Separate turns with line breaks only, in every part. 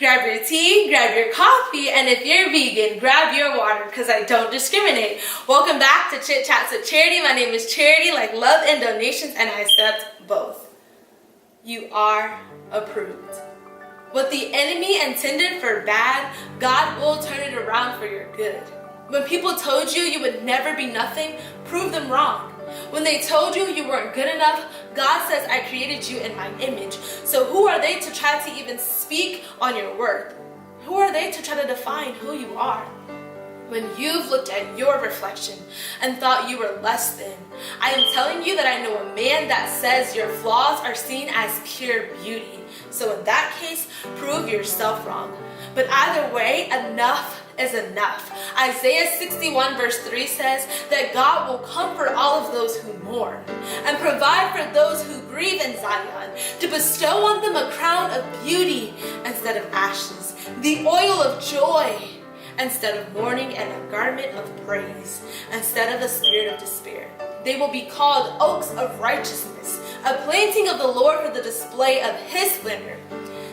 Grab your tea, grab your coffee, and if you're vegan, grab your water because I don't discriminate. Welcome back to Chit Chats with Charity. My name is Charity, like love and donations, and I accept both. You are approved. What the enemy intended for bad, God will turn it around for your good. When people told you you would never be nothing, prove them wrong. When they told you you weren't good enough, God says, I created you in my image. So who are they to try to even speak on your worth? Who are they to try to define who you are? When you've looked at your reflection and thought you were less than, I am telling you that I know a man that says your flaws are seen as pure beauty. So in that case, prove yourself wrong. But either way, enough is enough. Isaiah 61 verse 3 says that God will comfort all of those who mourn and provide for those who grieve in Zion, to bestow on them a crown of beauty instead of ashes, the oil of joy instead of mourning, and a garment of praise instead of a spirit of despair. They will be called oaks of righteousness, a planting of the Lord for the display of his splendor.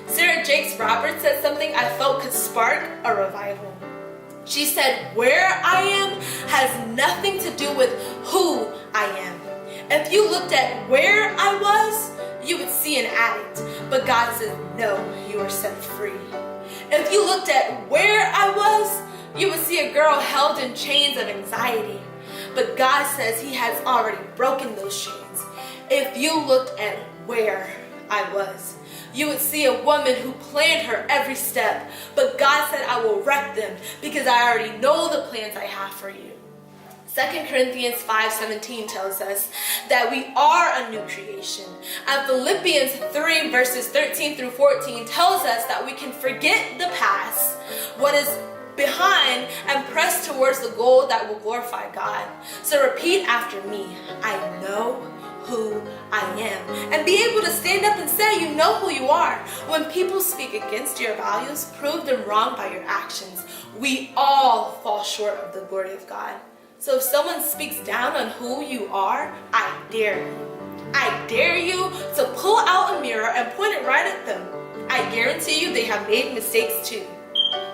Sarah Jakes Roberts said something I felt could spark a revival. She said, where I am has nothing to do with who I am. If you looked at where I was, you would see an addict. But God said, no, you are set free. If you looked at where I was, you would see a girl held in chains of anxiety. But God says he has already broken those chains. If you looked at where I was, you would see a woman who planned her every step. But God said, I will wreck them because I already know the plans I have for you. 2 Corinthians 5:17 tells us that we are a new creation. And Philippians 3 verses 13 through 14 tells us that we can forget the past, what is behind, and press towards the goal that will glorify God. So repeat after me. I know who I am. And be able to stand up and say you know who you are. When people speak against your values, prove them wrong by your actions. We all fall short of the glory of God. So if someone speaks down on who you are, I dare you. I dare you to pull out a mirror and point it right at them. I guarantee you they have made mistakes too.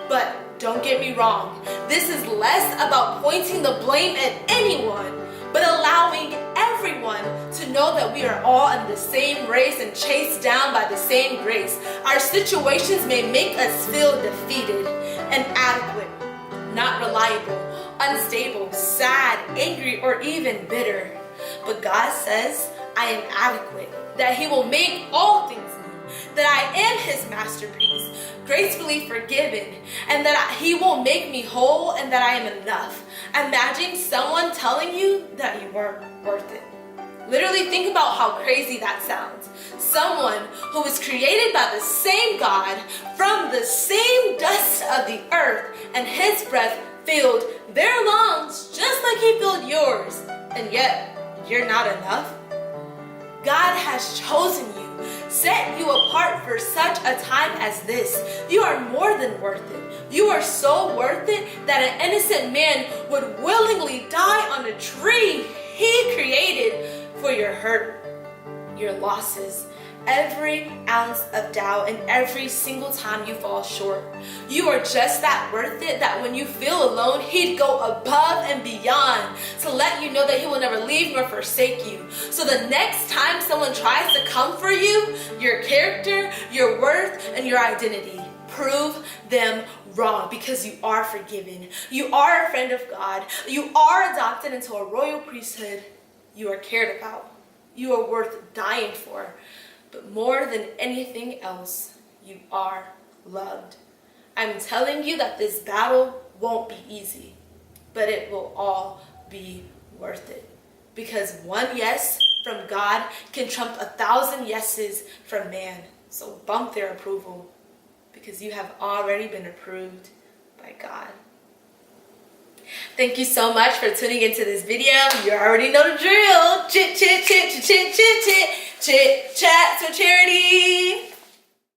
But don't get me wrong, this is less about pointing the blame at anyone, but allowing everyone to know that we are all in the same race and chased down by the same grace. Our situations may make us feel defeated, inadequate, not reliable, unstable, sad, angry, or even bitter. But God says, I am adequate, that he will make all things new, that I am his masterpiece, gracefully forgiven, and that he will make me whole, and that I am enough. Imagine someone telling you that you weren't worth it. Literally think about how crazy that sounds. Someone who was created by the same God, from the same dust of the earth, and his breath filled their lungs just like he filled yours, and yet you're not enough. God has chosen you, set you apart for such a time as this. You are more than worth it. You are so worth it that an innocent man would willingly die on a tree he created for your hurt, your losses, every ounce of doubt, and every single time you fall short. You are just that worth it that when you feel alone, he'd go above and beyond to let you know that he will never leave nor forsake you. So the next time someone tries to come for you, your character, your worth, and your identity, prove them wrong, because you are forgiven. You are a friend of God. You are adopted into a royal priesthood. You are cared about. You are worth dying for. But more than anything else, you are loved. I'm telling you that this battle won't be easy, but it will all be worth it. Because one yes from God can trump 1,000 yeses from man. So bump their approval, because you have already been approved by God. Thank you so much for tuning into this video. You already know the drill. Chit, chit, chit, chit, chit, chit, chit, chit, chats with Charity.